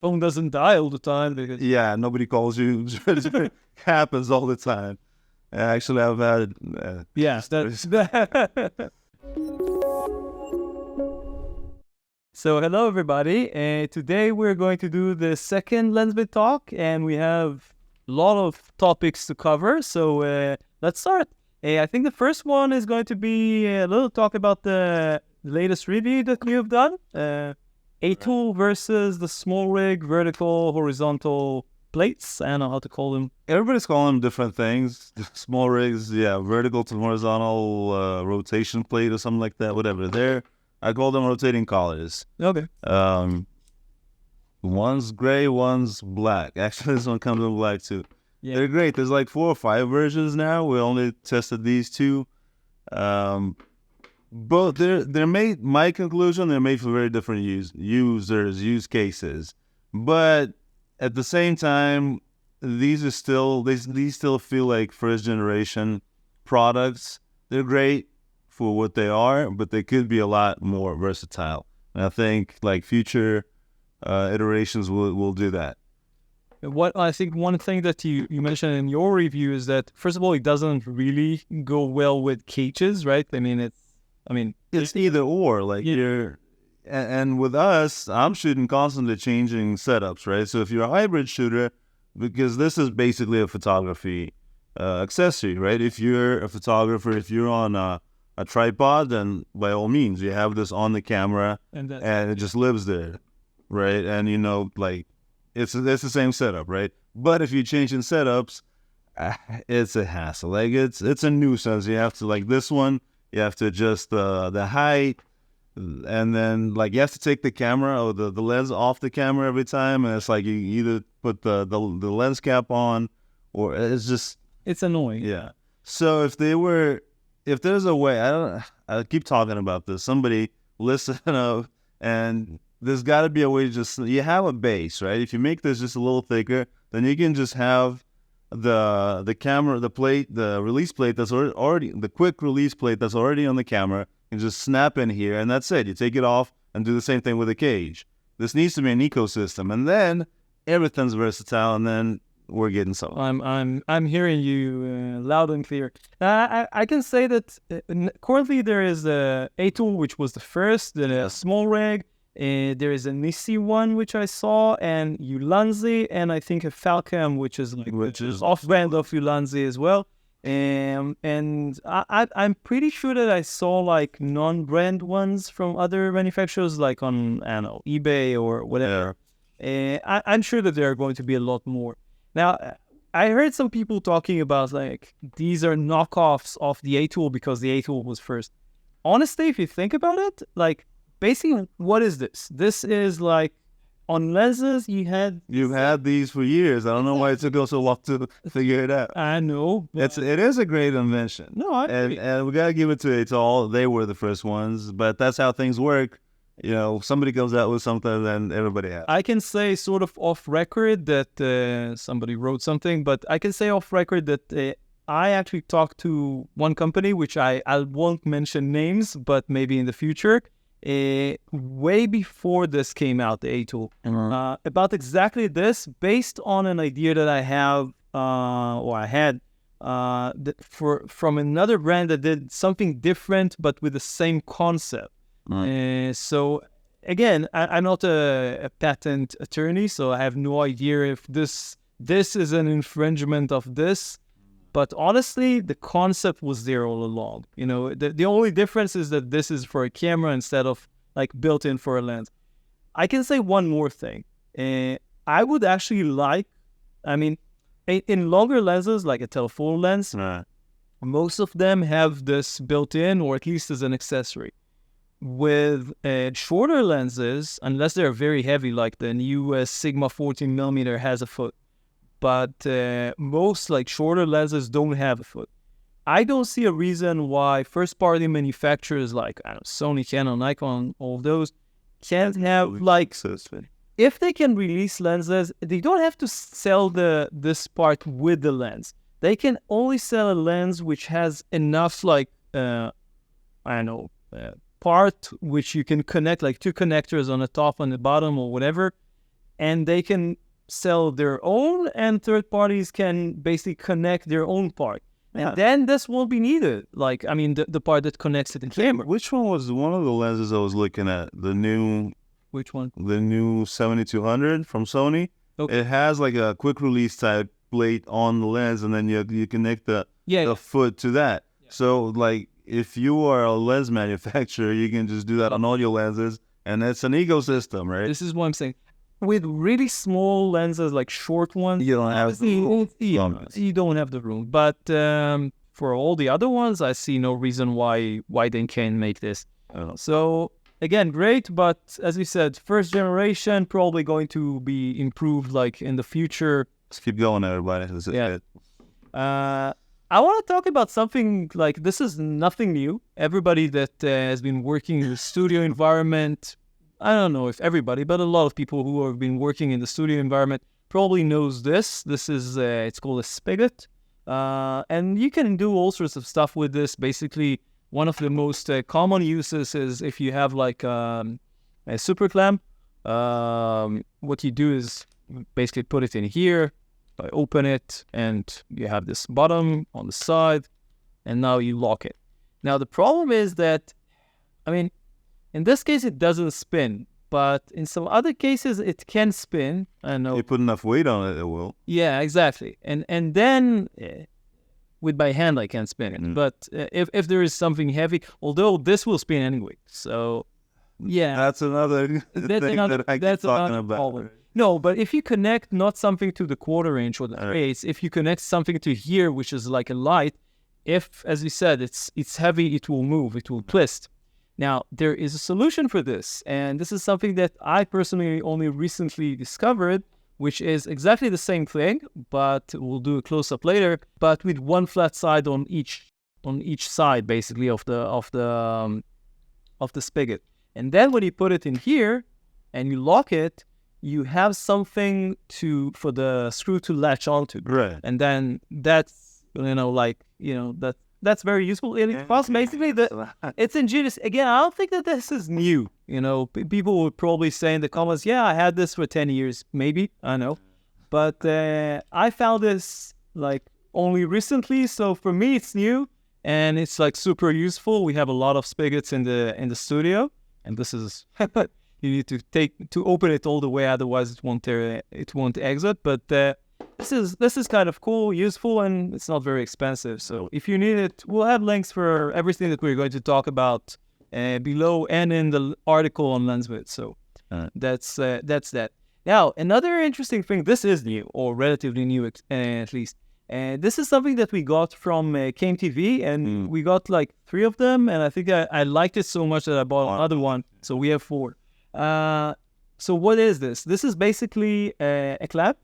phone doesn't die all the time. Because... Yeah, nobody calls you. It happens all the time. Actually, I've had... yes, that's... So hello everybody, today we're going to do the second LensVid Talk, and we have a lot of topics to cover, so let's start. I think the first one is going to be a little talk about the latest review that you've done, Atoll versus the Smallrig vertical, horizontal plates. I don't know how to call them. Everybody's calling them different things. Smallrigs, yeah, vertical to horizontal rotation plate or something like that, whatever. I call them rotating collars. Okay. One's gray, one's black. Actually, this one comes in black too. Yeah. They're great. There's like 4 or 5 versions now. We only tested these 2. Both they're made. My conclusion, they're made for very different use cases. But at the same time, these still feel like first generation products. They're great for what they are, but they could be a lot more versatile. And I think like future iterations will do that. What I think one thing that you mentioned in your review is that, first of all, it doesn't really go well with cages, right? I mean, it's either or. Like and with us, I'm shooting constantly changing setups, right? So if you're a hybrid shooter, because this is basically a photography accessory, right? If you're a photographer, if you're on a tripod, then by all means, you have this on the camera and it just lives there, right? And like it's the same setup, right? But if you're changing setups, it's a hassle. Like it's a nuisance. You have to, like this one, you have to adjust the height, and then like you have to take the camera or the lens off the camera every time, and it's like you either put the lens cap on, or it's annoying. Yeah. So if there's a way, I keep talking about this. Somebody listen up, and there's got to be a way to you have a base, right? If you make this just a little thicker, then you can just have the camera, the plate, the release plate that's already the quick release plate that's already on the camera, and just snap in here, and that's it. You take it off and do the same thing with the cage. This needs to be an ecosystem, and then everything's versatile, and then we're getting something. I'm hearing you loud and clear. I can say that currently there is a Atoll, which was the first, then a Smallrig. There is a Nissi one, which I saw, and Ulanzi, and I think a Falcam, which is off-brand of Ulanzi as well. And I'm pretty sure that I saw like non-brand ones from other manufacturers, like on, I don't know, eBay or whatever. Yeah. I'm sure that there are going to be a lot more. Now, I heard some people talking about like these are knockoffs of the Atoll because the Atoll was first. Honestly, if you think about it, like basically, what is this? This is like on lenses you've had these for years. I don't know why it took us so long to figure it out. I know. It is a great invention. No, and we gotta give it to Atoll. They were the first ones, but that's how things work. Somebody comes out with something, then everybody has. I can say sort of off record that somebody wrote something, but I can say off record that I actually talked to one company, which I won't mention names, but maybe in the future, way before this came out, the Atoll, about exactly this, based on an idea that I have, or I had, from another brand that did something different, but with the same concept. So again, I'm not a patent attorney, so I have no idea if this is an infringement of this. But honestly, the concept was there all along. The only difference is that this is for a camera instead of like built in for a lens. I can say one more thing. I would actually in longer lenses, like a telephoto lens, most of them have this built in, or at least as an accessory. With shorter lenses, unless they're very heavy, like the new Sigma 14mm has a foot, but most like shorter lenses don't have a foot. I don't see a reason why first-party manufacturers like Sony, Canon, Nikon, all of those can't have like, if they can release lenses, they don't have to sell this part with the lens. They can only sell a lens which has enough like part which you can connect, like 2 connectors on the top and the bottom or whatever, and they can sell their own, and third parties can basically connect their own part. And then this won't be needed. Like, I mean, the part that connects to the camera. Which one was one of the lenses I was looking at? The new Which one? The new 7200 from Sony. Okay. It has like a quick release type plate on the lens, and then you connect the foot to that. Yeah. So like if you are a lens manufacturer, you can just do that on all your lenses, and it's an ecosystem, right? This is what I'm saying. With really small lenses, like short ones, you don't have the room. You don't have the room. But for all the other ones, I see no reason why they can't make this. So again, great, but as we said, first generation probably going to be improved like in the future. Let's keep going, everybody. I want to talk about something like this is nothing new. Everybody that has been working in the studio environment, I don't know if everybody, but a lot of people who have been working in the studio environment probably knows this. This is, it's called a Spigot. And you can do all sorts of stuff with this. Basically, one of the most common uses is if you have like a super clamp, what you do is basically put it in here, open it, and you have this bottom on the side, and now you lock it. Now, the problem is that, I mean, in this case, it doesn't spin, but in some other cases, it can spin. I know. You put enough weight on it, it will. Yeah, exactly. And then with my hand, I can't spin it. But if there is something heavy, although this will spin anyway. So, yeah. That's another thing that I keep talking about. Problem. No, but if you connect not something to the 1/4 inch or the face, if you connect something to here, which is like a light, if, as we said, it's heavy, it will move, it will twist. Now, there is a solution for this, and this is something that I personally only recently discovered, which is exactly the same thing, but we'll do a close-up later, but with one flat side on each side, basically, of the spigot. And then when you put it in here and you lock it, you have something for the screw to latch onto. Right. And then that's, that's very useful. Basically, it's ingenious. Again, I don't think that this is new. People would probably say in the comments, yeah, I had this for 10 years. Maybe, I know. But I found this like only recently. So for me, it's new and it's like super useful. We have a lot of spigots in the studio, and this is, you need to open it all the way. Otherwise it won't exit. But this is kind of cool, useful, and it's not very expensive. So if you need it, we'll have links for everything that we're going to talk about below and in the article on LensVid. So that's that. Now, another interesting thing, this is new, or relatively new at least. This is something that we got from KMTV, and we got like 3 of them, and I think I liked it so much that I bought another one. So we have 4. So what is this? This is basically a clamp.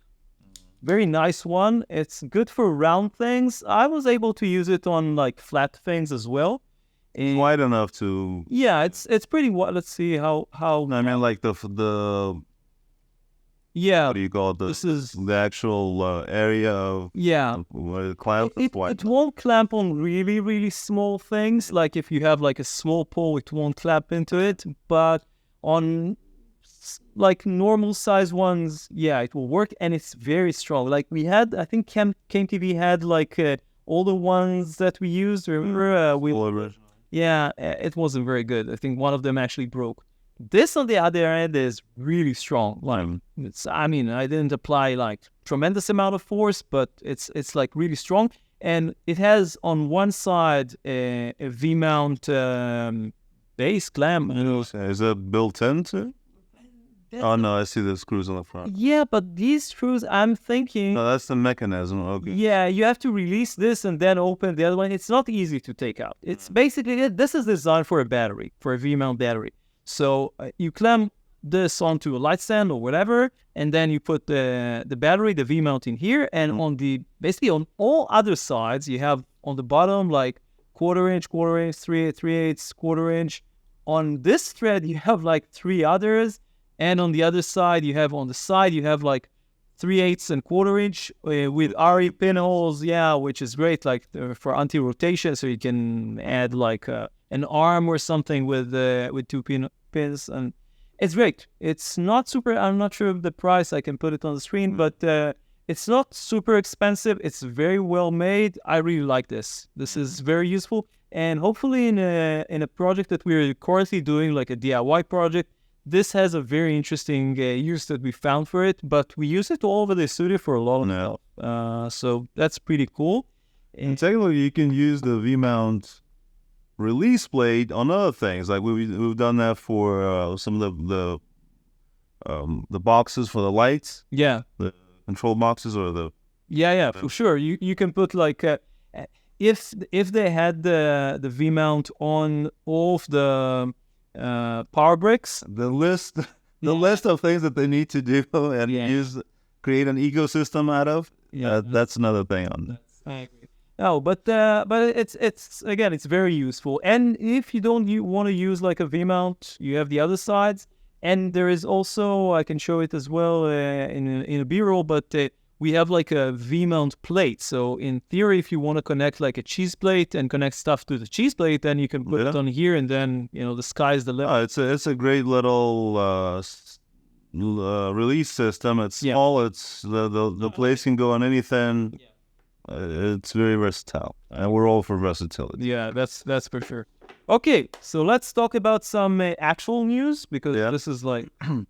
Very nice one. It's good for round things. I was able to use it on like flat things as well. It's wide enough to. Yeah, it's pretty wide. Let's see how. I mean, like the. Yeah. What do you call it? This is the actual area of. Yeah. Where it clamps. It won't clamp on really, really small things. Like if you have like a small pole, it won't clamp into it. But on like normal size ones, yeah, it will work, and it's very strong. Like we had, I think KMTV had like all the ones that we used. Remember? Yeah, it wasn't very good. I think one of them actually broke. This, on the other end, is really strong. Like I didn't apply like tremendous amount of force, but it's like really strong, and it has on one side a V-mount base clamp. Is that built into? Oh no, I see the screws on the front. Yeah, but these screws, I'm thinking. No, that's the mechanism. Okay. Yeah, you have to release this and then open the other one. It's not easy to take out. It's basically this is designed for a battery, for a V-mount battery. So you clamp this onto a light stand or whatever, and then you put the battery, the V-mount in here, and basically on all other sides, you have on the bottom like 1/4 inch, 3/8, 1/4 inch. On this thread, you have like 3 others. And on the other side, you have like 3/8 and 1/4 inch with RE pinholes, which is great, like for anti-rotation, so you can add like an arm or something with 2 pins. And It's great. It's not super. I'm not sure of the price. I can put it on the screen, but it's not super expensive. It's very well made. I really like this. This is very useful, and hopefully in a project that we're currently doing, like a DIY project, this has a very interesting use that we found for it. But we use it all over the studio for a lot of stuff. So that's pretty cool. And technically, you can use the V-mount release plate on other things. Like we've done that for some of the boxes for the lights. Yeah. The control boxes or the. Yeah, for sure. You can put like if they had the V-mount on all of the power bricks. The list of things that they need to do and create an ecosystem out of. Yeah, that's another thing on that. I agree. No, but it's again, it's very useful. And if you don't want to use like a V-mount, you have the other sides. And there is also, I can show it as well in a B-roll, but we have like a V-mount plate. So in theory, if you want to connect like a cheese plate and connect stuff to the cheese plate, then you can put it on here, and then the sky's the limit. It's a great little release system. It's small. It's the place can go on anything. Yeah. It's very versatile, and we're all for versatility. Yeah, that's for sure. Okay, so let's talk about some actual news, because this is like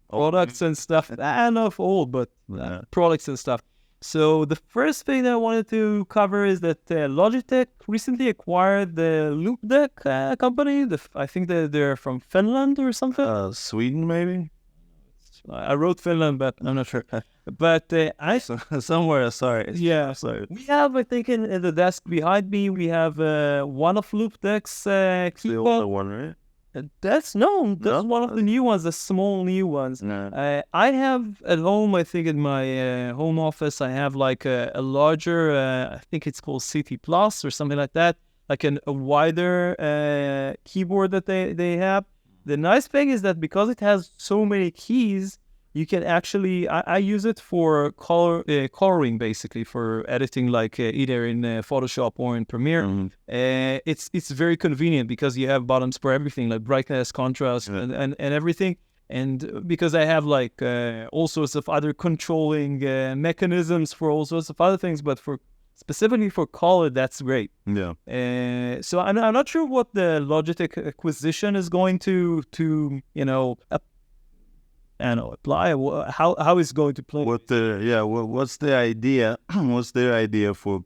products and stuff. Enough old, but products and stuff. So the first thing that I wanted to cover is that Logitech recently acquired the loupedeck company. I think that they're from Finland or something. Sweden, maybe. I wrote Finland, but I'm not sure. But somewhere, sorry. Yeah. Sorry. We have, I think, in the desk behind me, we have one of loupedeck's keyboard. The older one, right? That's one of the new ones, the small new ones. No. I have at home, I think in my home office, I have like a larger, I think it's called CT Plus or something like that, like a wider keyboard that they have. The nice thing is that because it has so many keys, you can actually, I use it for coloring, basically, for editing, like either in Photoshop or in Premiere. Mm-hmm. It's very convenient because you have buttons for everything, like brightness, contrast, and everything. And because I have like all sorts of other controlling mechanisms for all sorts of other things, but specifically for color, that's great. Yeah. So I'm not sure what the Logitech acquisition is going to apply. How is going to play? What's the idea? What's their idea for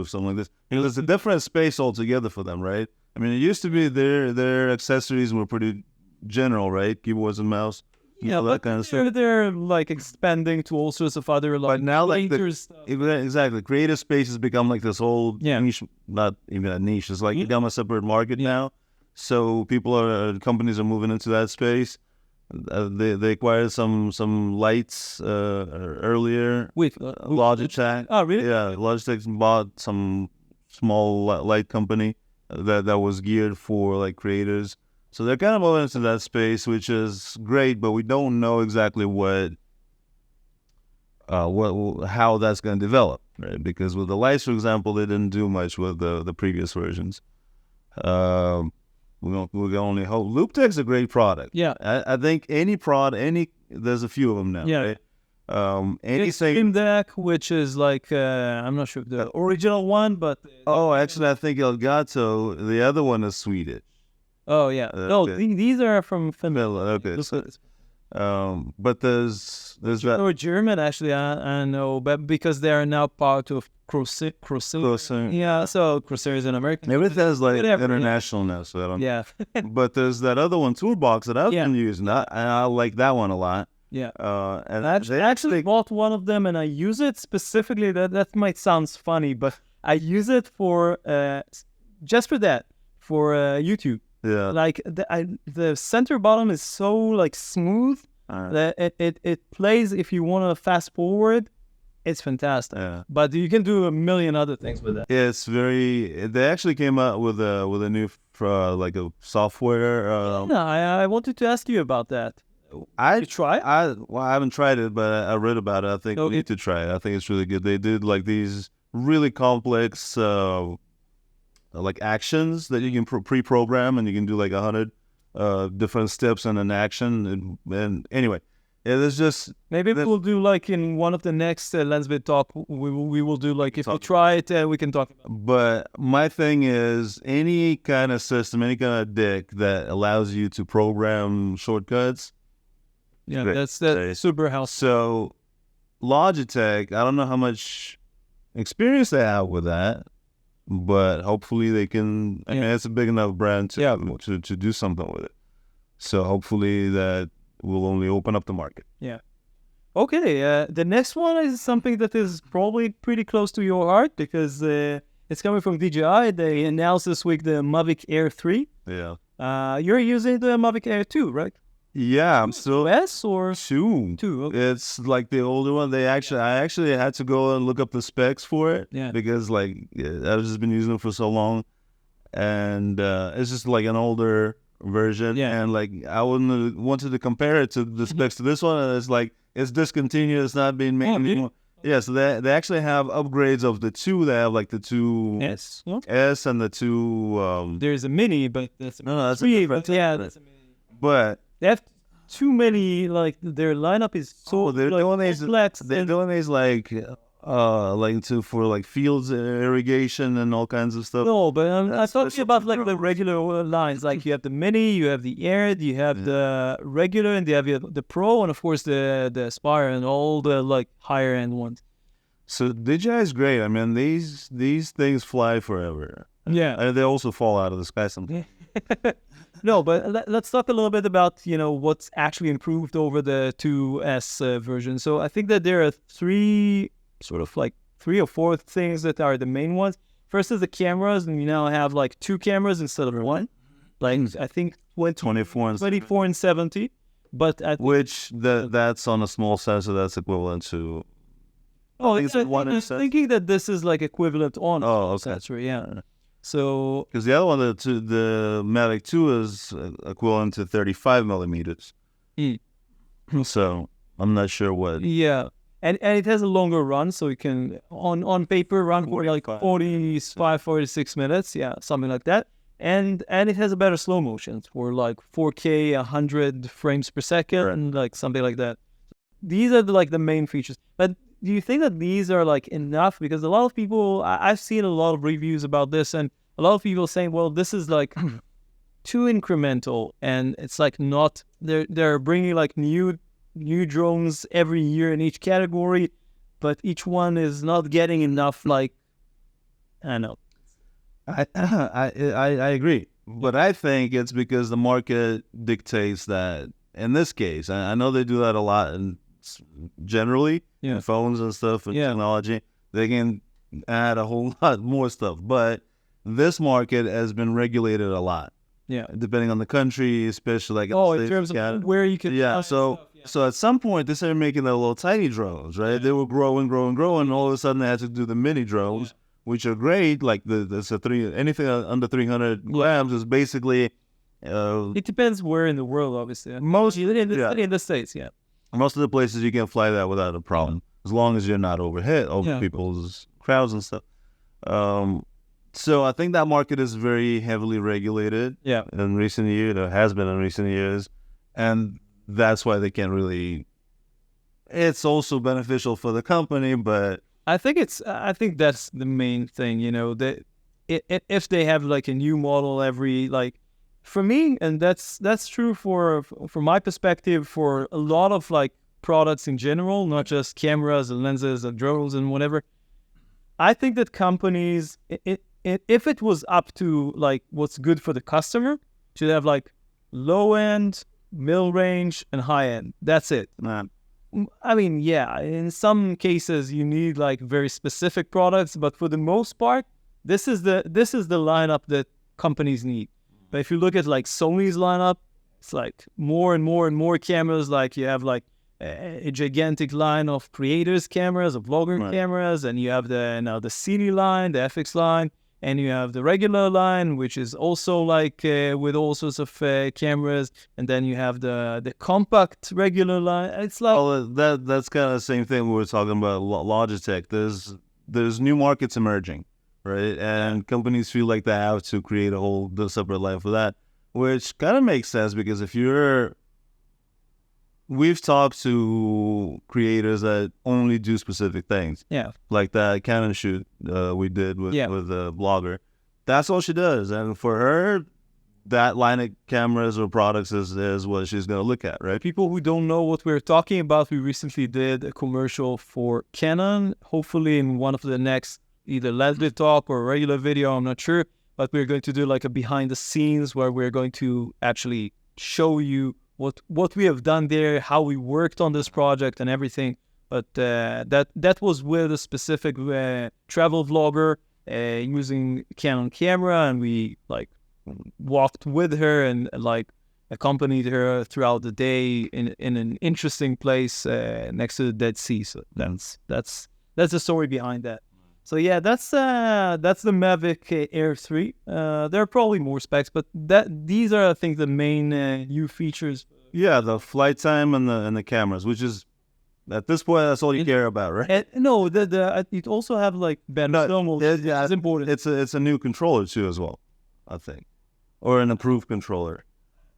something like this? Because it's a different space altogether for them, right? I mean, it used to be their accessories were pretty general, right? Keyboards and mouse. Yeah, that kind of stuff. They're like expanding to all sorts of other like. But now, like stuff. Exactly, creative space has become like this whole niche. Not even a niche. It's like become a separate market now. So companies are moving into that space. They acquired some lights earlier. With Logitech. Oh, really? Yeah, Logitech bought some small light company that was geared for like creators. So they're kind of moving into that space, which is great, but we don't know exactly how that's going to develop, right? Because with the lights, for example, they didn't do much with the previous versions. We can only hope. loupedeck's a great product. Yeah, I think there's a few of them now. Yeah. Right? Stream Deck, which is like I'm not sure if the original one, but actually, I think Elgato. The other one is Swedish. Oh yeah, these are from Finland. Okay, but there's that. Or German, actually, I know, but because they are now part of Corsair. Yeah, so Corsair is an American. Everything is like international now, so I don't. Yeah. But there's that other one, Toolbox, that I've been using. I like that one a lot. Yeah. And I actually bought one of them, and I use it specifically. That might sound funny, but I use it for just for that, for YouTube. Yeah. Like the center bottom is so like smooth that it plays. If you want to fast forward, it's fantastic. Yeah. But you can do a million other things with that. Yeah, it's very. They actually came out with a new like a software. I wanted to ask you about that. You try? I haven't tried it, but I read about it. I think we need to try it. I think it's really good. They did like these really complex like actions that you can pre-program, and you can do like 100 different steps in an action. And anyway, it is just maybe we'll do like in one of the next LensVid Talk. We will do like if we try it, we can talk about it. But my thing is any kind of system, any kind of deck that allows you to program shortcuts. Yeah, that's super helpful. So Logitech, I don't know how much experience they have with that, but hopefully they can. I mean, it's a big enough brand to do something with it. So hopefully that will only open up the market. Yeah. Okay. The next one is something that is probably pretty close to your heart because it's coming from DJI. They announced this week the Mavic Air 3. Yeah. You're using the Mavic Air 2, right? Yeah, I'm still S or 2. 2. Okay. It's like the older one. I actually had to go and look up the specs for it. Yeah. Because like I've just been using it for so long, and it's just like an older version. Yeah. And like I wanted to compare it to the specs to this one, and it's like it's discontinued. It's not being made anymore. Yeah, so they actually have upgrades of the 2. They have like the 2 S and the 2. There's a mini, but that's that's a 3. but yeah, that's a mini. But they have too many. Like their lineup is so complex. They're doing these like for like fields irrigation and all kinds of stuff. No, but I'm talking about like the regular lines. Like you have the mini, you have the Air, you have the regular, and you have the Pro, and of course the Aspire and all the like higher end ones. So DJI is great. I mean, these things fly forever. Yeah, and they also fall out of the sky sometimes. No, but let's talk a little bit about what's actually improved over the 2S version. So I think that there are 3 or 4 things that are the main ones. First is the cameras, and you now have like 2 cameras instead of 1. Like I think 24 and 70. But that's on a small sensor. That's equivalent to. I'm thinking that this is like equivalent on a sensor. Yeah. So because the other one, the Mavic 2 is equivalent to 35 millimeters. So I'm not sure what. Yeah. And it has a longer run, so you can, on paper, run for like 45, 46 minutes. Yeah, something like that. And it has a better slow motion for like 4K, 100 frames per second, and like something like that. These are the main features. But do you think that these are like enough? Because a lot of people, I've seen a lot of reviews about this, and a lot of people saying, well, this is like too incremental, and it's like not, they're bringing like new drones every year in each category, but each one is not getting enough. Like, I don't know. I agree, but I think it's because the market dictates that. In this case, I know they do that a lot, and generally, phones and stuff and technology, they can add a whole lot more stuff. But this market has been regulated a lot. Yeah, depending on the country, especially like in terms of where you can. So at some point they started making the little tiny drones, right? They were growing. All of a sudden they had to do the mini drones, which are great. Like anything under 300 grams is basically. It depends where in the world, obviously. Most in the States, most of the places you can fly that without a problem, as long as you're not over people's crowds and stuff. So I think that market is very heavily regulated. In recent years, or has been in recent years, and that's why they can't really. It's also beneficial for the company, but I think that's the main thing. That if they have like a new model every for me, and that's true from my perspective for a lot of like products in general, not just cameras and lenses and drones and whatever. I think that companies, if it was up to like what's good for the customer, should have like low end, middle range, and high end. That's it. I mean, in some cases you need like very specific products, but for the most part, this is the lineup that companies need. But if you look at like Sony's lineup, it's like more and more cameras. Like you have like a gigantic line of creators cameras, of vlogger cameras, and you have the Cine line, the FX line, and you have the regular line, which is also like with all sorts of cameras, and then you have the compact regular line. It's like that's kind of the same thing we were talking about Logitech. There's new markets emerging. Right, and companies feel like they have to create a whole separate line for that. which kind of makes sense because we've talked to creators that only do specific things. Yeah. Like that Canon shoot we did with a blogger. That's all she does. And for her, that line of cameras or products is what she's going to look at, right? People who don't know what we're talking about, we recently did a commercial for Canon. Hopefully in one of the next either LensVid Talk or regular video, I'm not sure. But we're going to do like a behind the scenes where we're going to actually show you what we have done there, how we worked on this project and everything. But that was with a specific travel vlogger using Canon camera, and we like walked with her and like accompanied her throughout the day in an interesting place next to the Dead Sea. So that's the story behind that. So yeah, that's the Mavic Air 3. There are probably more specs, but these are, I think, the main new features. Yeah, the flight time and the cameras, which is at this point that's all you care about, right? No, it also have like better thermal. It's important. It's a new controller too as well, I think, or an improved controller.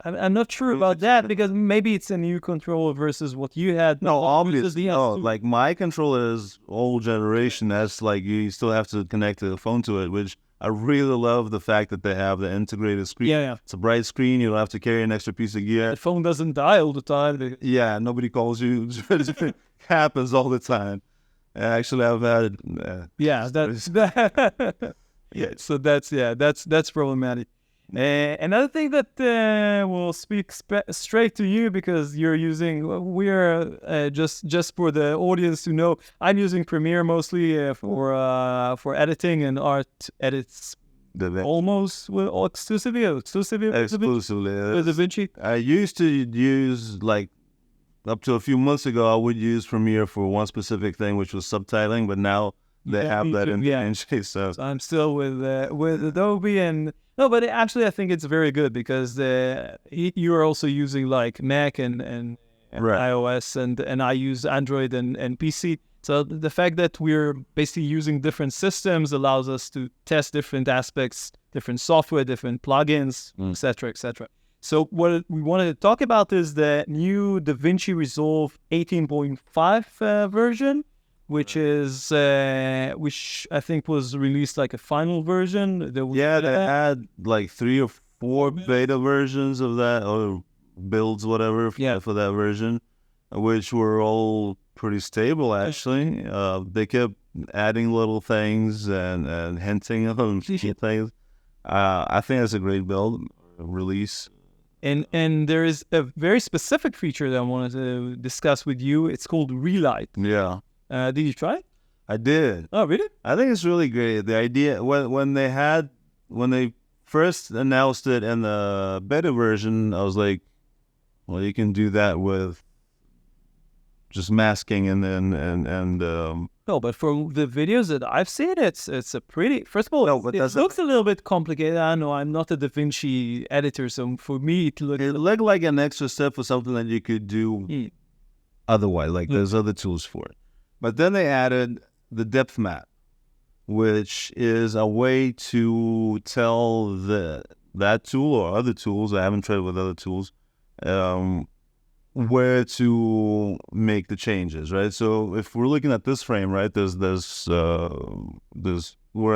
I'm not sure about that because maybe it's a new controller versus what you had. No, obviously. No, like my controller is old generation. That's like you still have to connect the phone to it, which I really love the fact that they have the integrated screen. Yeah. It's a bright screen. You don't have to carry an extra piece of gear. The phone doesn't die all the time. Yeah, nobody calls you. It happens all the time. Actually, I've had So that's problematic. Another thing that will speak straight to you because you're using, we're just for the audience to know, I'm using Premiere mostly for editing and art edits. Almost exclusively with DaVinci. I used to use like up to a few months ago. I would use Premiere for one specific thing, which was subtitling, but now they have that in DaVinci. So I'm still with Adobe and. No, but actually, I think it's very good because you are also using like Mac and iOS, and I use Android and PC. So the fact that we're basically using different systems allows us to test different aspects, different software, different plugins, etc., etc. So what we wanted to talk about is the new DaVinci Resolve 18.5 version. Which I think was released like a final version. They had like 3 or 4 beta versions of that, or builds, whatever, for that version, which were all pretty stable, actually. They kept adding little things and hinting on things. I think that's a great build release. And there is a very specific feature that I wanted to discuss with you. It's called Relight. Yeah. Did you try it? I did. Oh, really? I think it's really great. The idea when they first announced it in the beta version, I was like, well, you can do that with just masking and No, but for the videos that I've seen, it's a pretty. First of all, it looks a little bit complicated. I know I'm not a DaVinci editor, so for me it looked like an extra step for something that you could do otherwise. Like there's other tools for it. But then they added the depth map, which is a way to tell that tool or other tools, I haven't tried with other tools, where to make the changes, right? So if we're looking at this frame, right, there's we're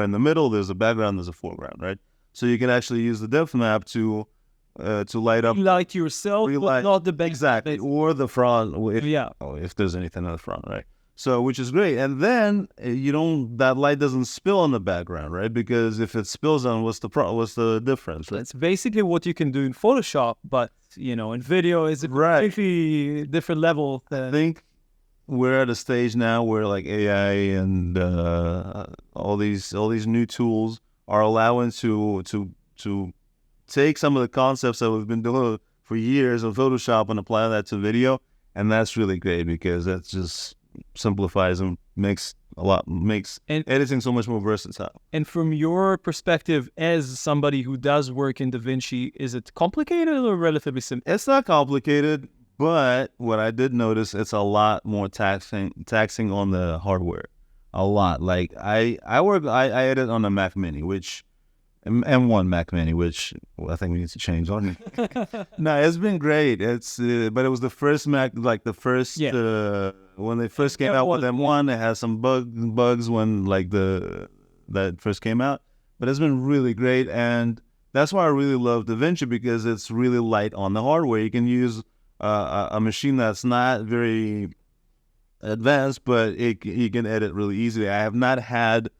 in the middle, there's a background, there's a foreground, right? So you can actually use the depth map to light up. Light yourself, but not the back. Exactly, or the front, if there's anything in the front, right? So, which is great. And then that light doesn't spill on the background, right? Because if it spills on, what's the difference? Right? That's basically what you can do in Photoshop, but in video is a completely different level. I think we're at a stage now where like AI and all these new tools are allowing to take some of the concepts that we've been doing for years in Photoshop and apply that to video, and that's really great because that's just simplifies and makes editing so much more versatile. And from your perspective as somebody who does work in DaVinci, is it complicated or relatively simple? It's not complicated, but what I did notice, it's a lot more taxing on the hardware. A lot. Like I edit on a Mac Mini, which M1 Mac Mini, which I think we need to change on. No, it's been great. It's but it was the first Mac, like the first when they first came out with M1. It had some bugs when like that first came out, but it's been really great, and that's why I really love DaVinci, because it's really light on the hardware. You can use a machine that's not very advanced, but you can edit really easily. I have not had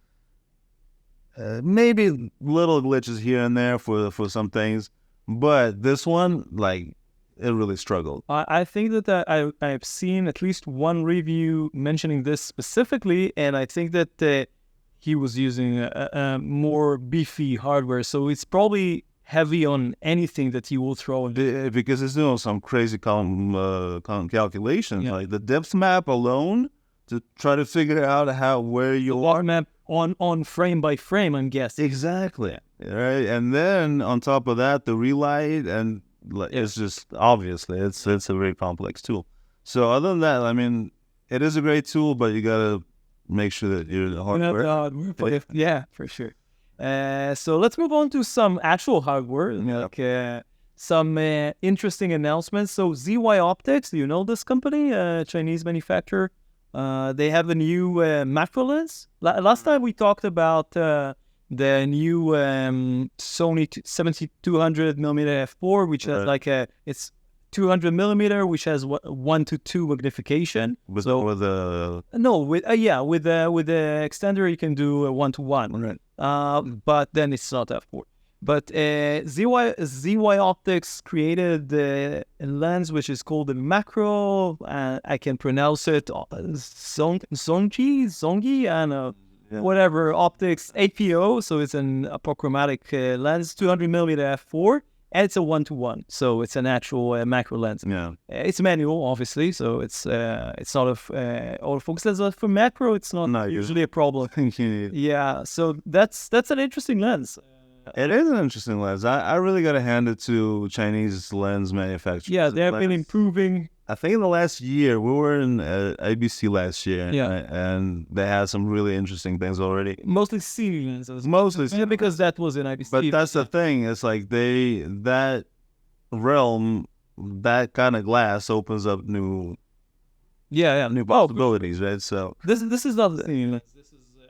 maybe little glitches here and there for some things, but this one, like, it really struggled. I think that I've seen at least one review mentioning this specifically, and I think that he was using a more beefy hardware, so it's probably heavy on anything that he will throw in. Because it's doing some crazy calculations, like the depth map alone, to try to figure out where you are. Map on frame by frame, I'm guessing. Exactly. Right, and then on top of that, the relight, and it's just obviously it's a very complex tool. So other than that, I mean, it is a great tool, but you gotta make sure that you're the hardware. Yeah, for sure. So let's move on to some actual hardware, like some interesting announcements. So ZY Optics, do you know this company, Chinese manufacturer? They have a new macro lens. Last time we talked about the new Sony 7200 millimeter f4, which has like it's 200 millimeter, which has 1:2 magnification. With the extender you can do 1:1. Right. But then it's not f4. But ZY Optics created a lens which is called the macro. I can pronounce it Zongi, and whatever, Optics APO. So it's an apochromatic lens, 200 millimeter f4, and it's a 1:1. So it's an actual macro lens. Yeah, it's manual, obviously. So it's not a autofocus lens. But for macro, it's not usually a problem. Yeah. So that's an interesting lens. It is an interesting lens. I really got to hand it to Chinese lens manufacturers. Yeah, they have been improving. I think in the last year, we were in ABC last year, and they had some really interesting things already. Mostly cine lenses. Because that was in ABC. But that's the thing. It's like that realm, that kind of glass opens up new possibilities, right? So this is not the cine lens.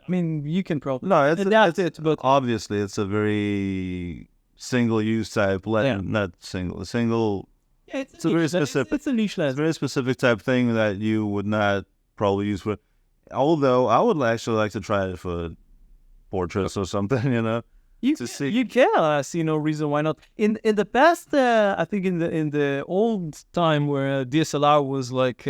I mean, you can probably adapt it, but obviously it's a very single-use type lens, not single. Yeah, it's a very specific. It's a niche lens. Very specific type thing that you would not probably use for. Although I would actually like to try it for portraits or something, You can. I see no reason why not. In the past, I think in the old time where DSLR was like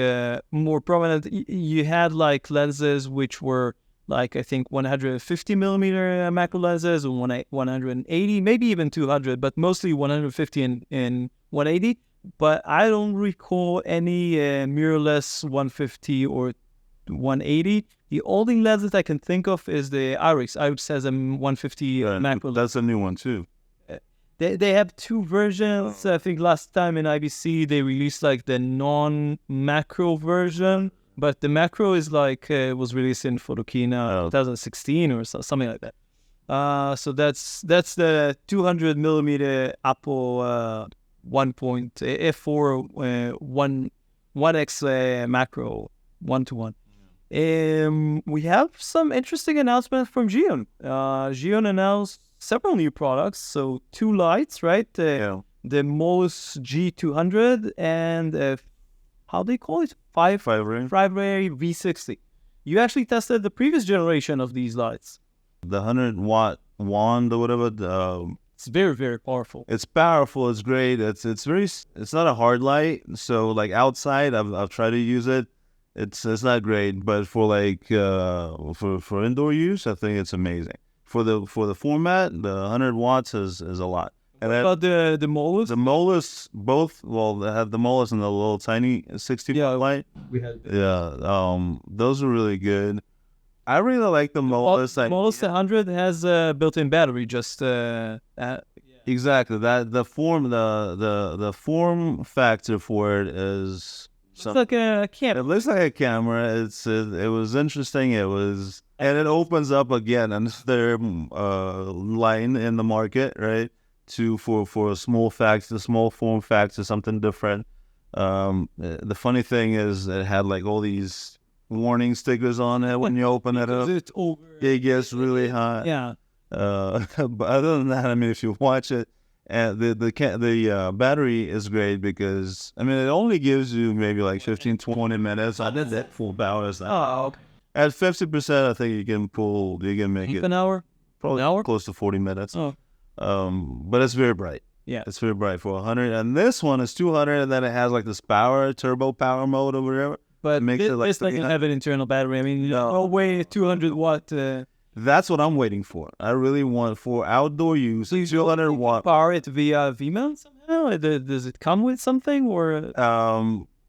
more prominent, you had like lenses which were like, I think 150 millimeter macro lenses, or 180, maybe even 200, but mostly 150 and 180. But I don't recall any mirrorless 150 or 180. The only lens that I can think of is the Iris. Iris has a 150 macro lens. That's a new one too. They have two versions. I think last time in IBC they released like the non-macro version. But the macro is like was released in Photokina 2016 or something like that. So that's the 200 millimeter Apple 1.f4 1x macro 1:1. We have some interesting announcements from Zhiyun. Zhiyun announced several new products. So 2 lights, right? The Molus G200 and how do you call it? 5-ray V60. You actually tested the previous generation of these lights. The 100-watt wand or whatever. It's very, very powerful. It's powerful. It's great. It's not a hard light. So like outside, I've tried to use it. It's not great, but for like for indoor use, I think it's amazing. For the format, the 100 watts is a lot. And what about the Molus? The Molus, both. Well, they have the Molus and the little tiny 60-watt light. We had. Those are really good. I really like the Molus. The Molus 100 has a built-in battery. Exactly. That the form factor for it is It's like a camera. It looks like a camera. It was interesting. And it opens up again another line in the market, right? For a small form factor, something different. The funny thing is, it had like all these warning stickers on it when you open it up. It gets really hot. Yeah. But other than that, I mean, if you watch it, the battery is great because, I mean, it only gives you maybe like 15, 20 minutes. I did that full hours now. Oh, okay. At 50%, I think you can make it an hour? probably An hour? close to 40 minutes. Oh. But it's very bright. Yeah. It's very bright for 100. And this one is 200, and then it has like this turbo power mode or whatever. But makes it like this doesn't have an internal battery. I mean, no way 200 watt. That's what I'm waiting for. I really want for outdoor use. So you 200 watt. Power it via V-mount somehow? Does it come with something or?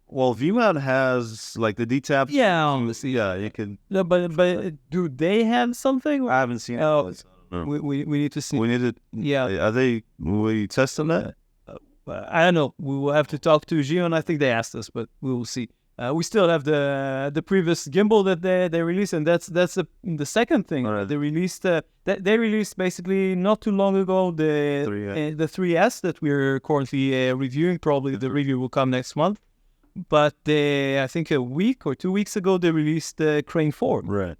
Well, V-mount has like the D-tap. Yeah, obviously. Yeah, you can. No, but do they have something? I haven't seen it. We need to see. We need to. Yeah. We testing that? I don't know. We will have to talk to Zhiyun. I think they asked us, but we will see. We still have the previous gimbal that they released, and that's the second thing. Right. They released they released basically not too long ago the 3S that we're currently reviewing. Probably the review will come next month. But I think a week or 2 weeks ago they released the Crane 4. Right.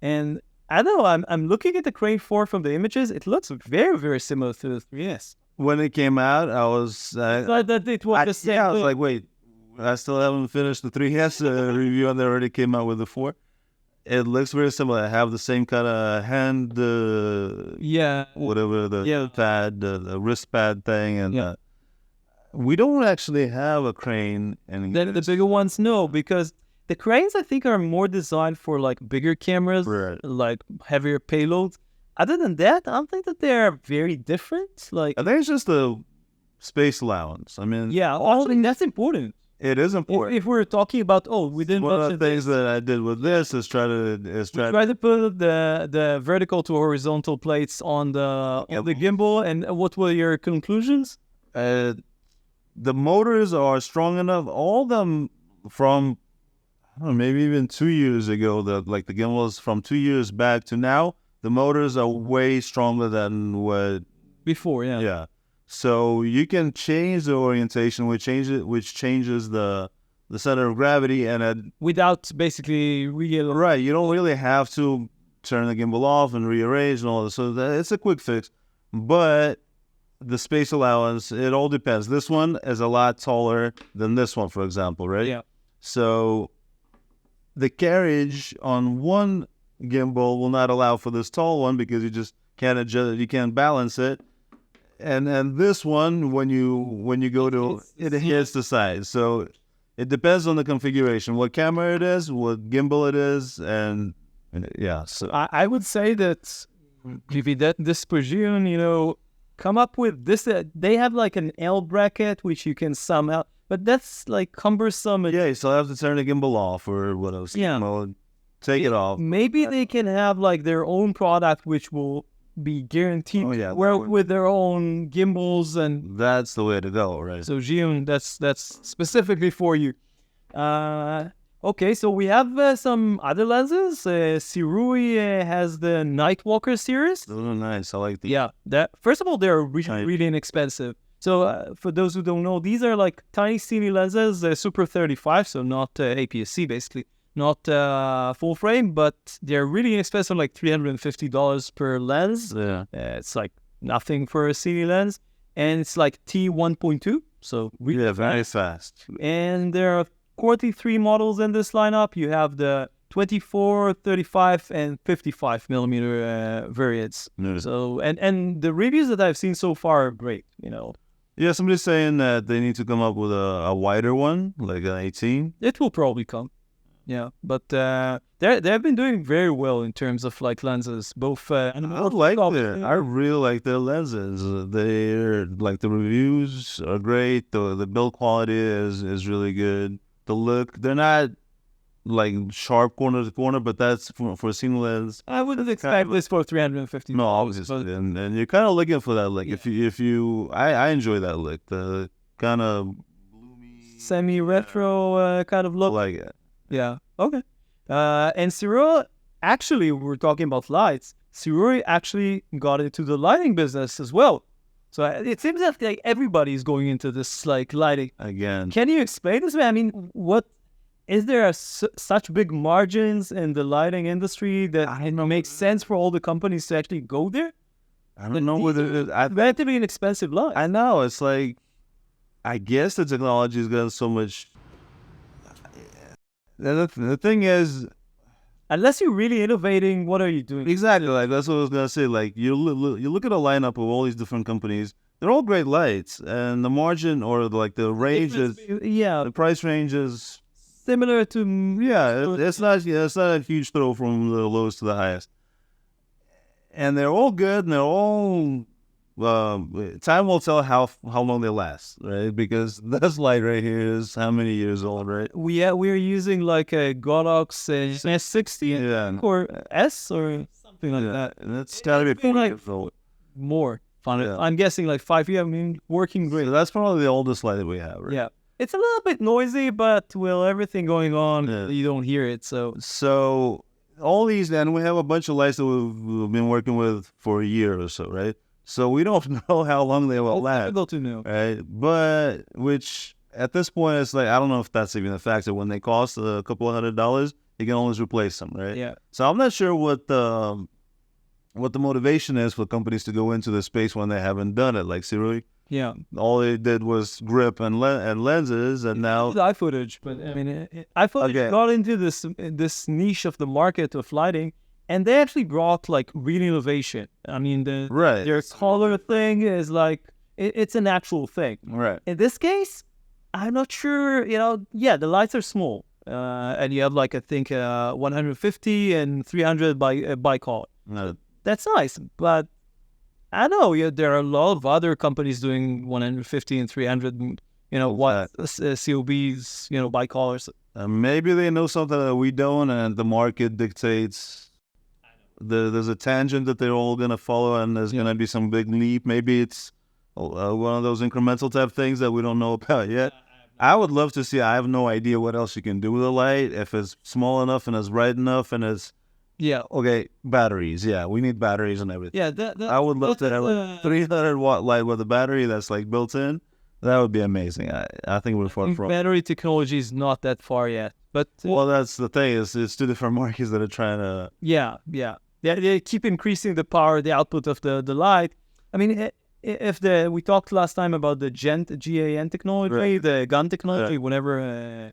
And I don't know. I'm looking at the Crane 4 from the images. It looks very, very similar to the 3S. When it came out, I was But that it was the same. yeah, I was like, wait, I still haven't finished the 3S review, and they already came out with the 4. It looks very similar. I have the same kind of hand, whatever the pad, the wrist pad thing, and we don't actually have a crane. And the bigger ones, no, because the cranes I think are more designed for like bigger cameras, right, like heavier payloads. Other than that, I don't think that they are very different. Like I think it's just the space allowance. I mean, I think that's important. It is important. If we're talking about we didn't. One of the things that I did with this is try to put the vertical to horizontal plates on the gimbal. And what were your conclusions? The motors are strong enough. All of them from I don't know, maybe even 2 years ago. The gimbals from 2 years back to now, the motors are way stronger than what before. Yeah. Yeah. So you can change the orientation, which changes the center of gravity, and without basically right. You don't really have to turn the gimbal off and rearrange and all this. So it's a quick fix. But the space allowance, it all depends. This one is a lot taller than this one, for example, right? Yeah. So the carriage on one gimbal will not allow for this tall one because you just can't adjust. You can't balance it. And this one, when you go to it hits the side. So it depends on the configuration, what camera it is, what gimbal it is, and yeah. So I would say that this Zhiyun, come up with this. They have like an L bracket which you can somehow, but that's like cumbersome. Yeah, you still have to turn the gimbal off or what else? Yeah, take it off. Maybe they can have like their own product which will be guaranteed with their own gimbals, and that's the way to go, right? So Zhiyun, that's specifically for you. Okay, so we have some other lenses. Sirui has the Nightwalker series. Those are nice. I like these. Yeah, that first of all, they're really inexpensive. So for those who don't know, these are like tiny cine lenses, Super 35, so not APS-C basically. Not full frame, but they're really inexpensive, like $350 per lens. Yeah. It's like nothing for a cine lens. And it's like T1.2, so really very fast. And there are 43 models in this lineup. You have the 24, 35, and 55 millimeter variants. Yeah. So, and the reviews that I've seen so far are great, Yeah, somebody's saying that they need to come up with a wider one, like an 18. It will probably come. Yeah, but they've been doing very well in terms of like lenses, both. I really like their lenses. They're like the reviews are great. The build quality is really good. The look, they're not like sharp corner to corner, but that's for a single lens. I wouldn't expect this for $350. No, obviously, and you're kind of looking for that look. Yeah. I enjoy that look. The kind of semi-retro kind of look. like it. Yeah. Okay. And Sirui, actually, we're talking about lights. Sirui actually got into the lighting business as well. So it seems that like everybody's going into this like lighting. Again, Can you explain this? I mean, what is there such big margins in the lighting industry that it makes sense for all the companies to actually go there? I don't know whether relatively inexpensive lights. I know it's like, I guess the technology has gotten so much. The thing is, unless you're really innovating, what are you doing? exactly, like that's what I was gonna say. Like you look at a lineup of all these different companies. They're all great lights, and the margin or like the range is, the price range is similar to it's not a huge throw from the lowest to the highest, and they're all good, and they're all. Time will tell how long they last, right? Because this light right here is how many years old, right? We're using like a Godox S60 or S or something like that. And it's gotta be like more. I'm guessing like 5 years. I mean, working great. So that's probably the oldest light that we have, right? Yeah, it's a little bit noisy, but with everything going on, you don't hear it. So all these, and we have a bunch of lights that we've been working with for a year or so, right? So we don't know how long they will last. Difficult to know, right? But which at this point, it's like I don't know if that's even a factor. When they cost a couple of $100, you can always replace them, right? Yeah. So I'm not sure what the motivation is for companies to go into this space when they haven't done it. Like Sirui, all they did was grip and lenses, and now eye footage. But I mean, eye footage got into this niche of the market of lighting. And they actually brought like real innovation. I mean, their color thing is like it's an actual thing. Right. In this case, I'm not sure. The lights are small, and you have like I think 150 and 300 by color. No. That's nice, but I know there are a lot of other companies doing 150 and 300. COBs, by colors. Maybe they know something that we don't, and the market dictates. There's a tangent that they're all going to follow, and there's going to be some big leap. Maybe it's one of those incremental type things that we don't know about yet. I would love to see. I have no idea what else you can do with a light. If it's small enough and it's bright enough and it's... batteries. Yeah, we need batteries and everything. Yeah, I would love to have a 300-watt light with a battery that's like built in. That would be amazing. I think we're far from... Battery technology is not that far yet. But well, that's the thing. It's two different markets that are trying to... Yeah. They keep increasing the power, the output of the light. I mean, we talked last time about the GaN technology, the GaN technology, gallium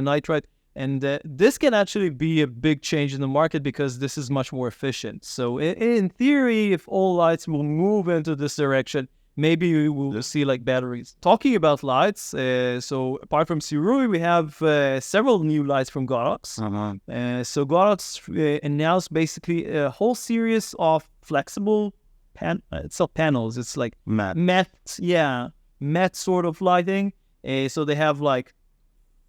nitride, and this can actually be a big change in the market because this is much more efficient. So in theory, if all lights will move into this direction, maybe we will see like batteries. Talking about lights, so apart from Sirui, we have several new lights from Godox. So Godox announced basically a whole series of flexible it's not panels, it's like matte sort of lighting. So they have like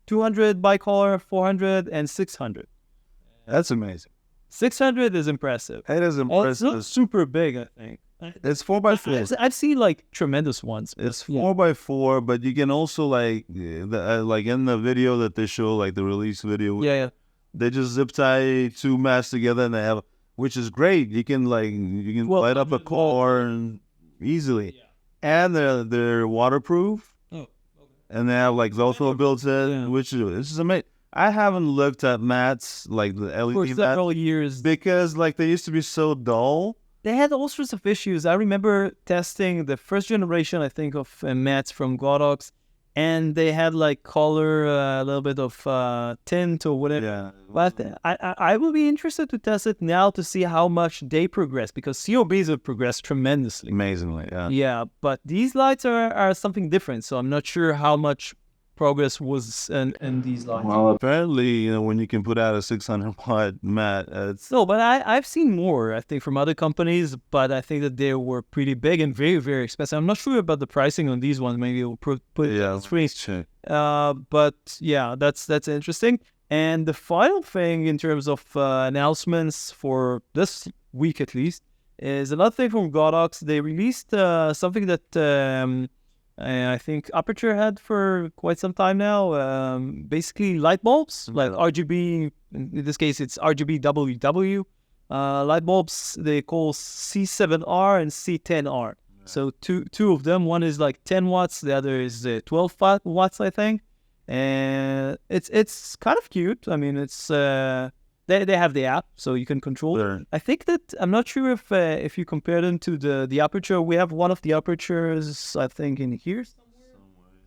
200 bicolor, 400, and 600. That's amazing. 600 is impressive. It is impressive. It's not super big, I think. It's 4x4. I've seen like tremendous ones. It's 4x4, but you can also like like in the video that they show, like the release video. They just zip tie two mats together, and they have, which is great. You can light up a car and easily, and they're waterproof. And they have like Velcro built in, which is amazing. I haven't looked at mats like the LED for several years because like they used to be so dull. They had all sorts of issues. I remember testing the first generation, I think, of mats from Godox, and they had like color, a little bit of tint or whatever. Yeah. But I will be interested to test it now to see how much they progress, because COBs have progressed tremendously. Amazingly, yeah. Yeah, but these lights are something different, so I'm not sure how much progress was in these lights. Well, apparently, when you can put out a 600-watt mat, it's... No, but I've seen more, I think, from other companies, but I think that they were pretty big and very, very expensive. I'm not sure about the pricing on these ones. Maybe we'll put it on the screen. But yeah, that's interesting. And the final thing in terms of announcements for this week, at least, is another thing from Godox. They released something that I think Aperture had for quite some time now. Basically, light bulbs, like RGB. In this case, it's RGBWW. Light bulbs they call C7R and C10R. So two of them. One is like 10 watts. The other is 12 watts, I think. And it's kind of cute. I mean, it's they have the app, so you can control it. I think that I'm not sure if you compare them to the Aperture. We have one of the Apertures, I think, in here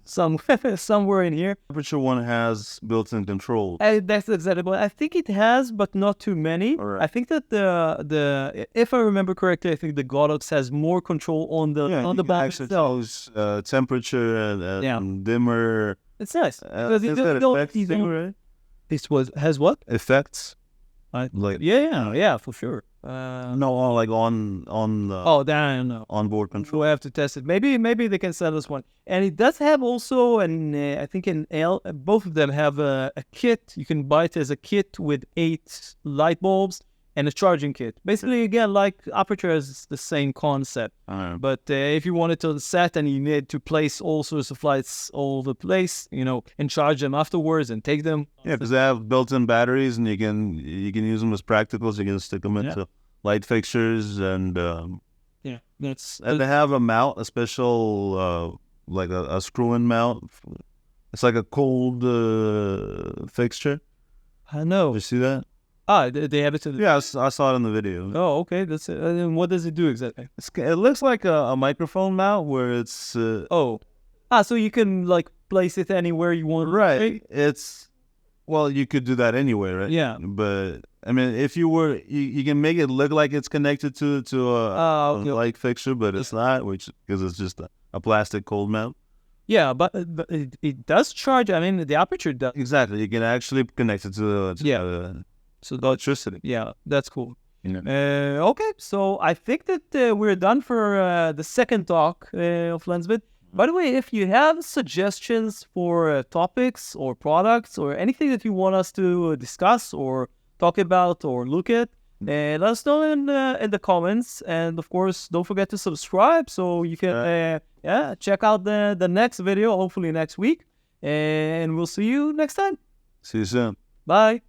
somewhere in here. Aperture one has built-in control. That's exactly what I think it has, but not too many. Right. I think that the if I remember correctly, I think the Godox has more control on the back itself. Temperature and dimmer. It's nice. Is that effects thing, right? This has what? Effects? Like yeah, for sure. No, like on the no. onboard control. We'll have to test it. Maybe they can sell us one. And it does have also I think an L. Both of them have a kit. You can buy it as a kit with 8 light bulbs and a charging kit. Basically, again, like Aperture has the same concept. But if you wanted to set and you need to place all sorts of lights all over the place, and charge them afterwards and take them. Yeah, because they have built-in batteries and you can use them as practicals. You can stick them into light fixtures and and they have a mount, a special like a screw-in mount. It's like a cold fixture. I know. Did you see that? They have it to the... Yeah, I saw it in the video. Oh, okay. That's it. And what does it do exactly? It looks like a microphone mount where it's... so you can, like, place it anywhere you want. Right. Well, you could do that anywhere, right? Yeah. But, I mean, if you were... You can make it look like it's connected to a light fixture, but it's not, because it's just a plastic cold mount. Yeah, but it does charge. I mean, the Aperture does. Exactly. You can actually connect it to so electricity. Yeah, that's cool. Yeah. Okay, so I think that we're done for the second talk of LensVid. By the way, if you have suggestions for topics or products or anything that you want us to discuss or talk about or look at, let us know in the comments. And of course, don't forget to subscribe so you can check out the next video, hopefully next week. And we'll see you next time. See you soon. Bye.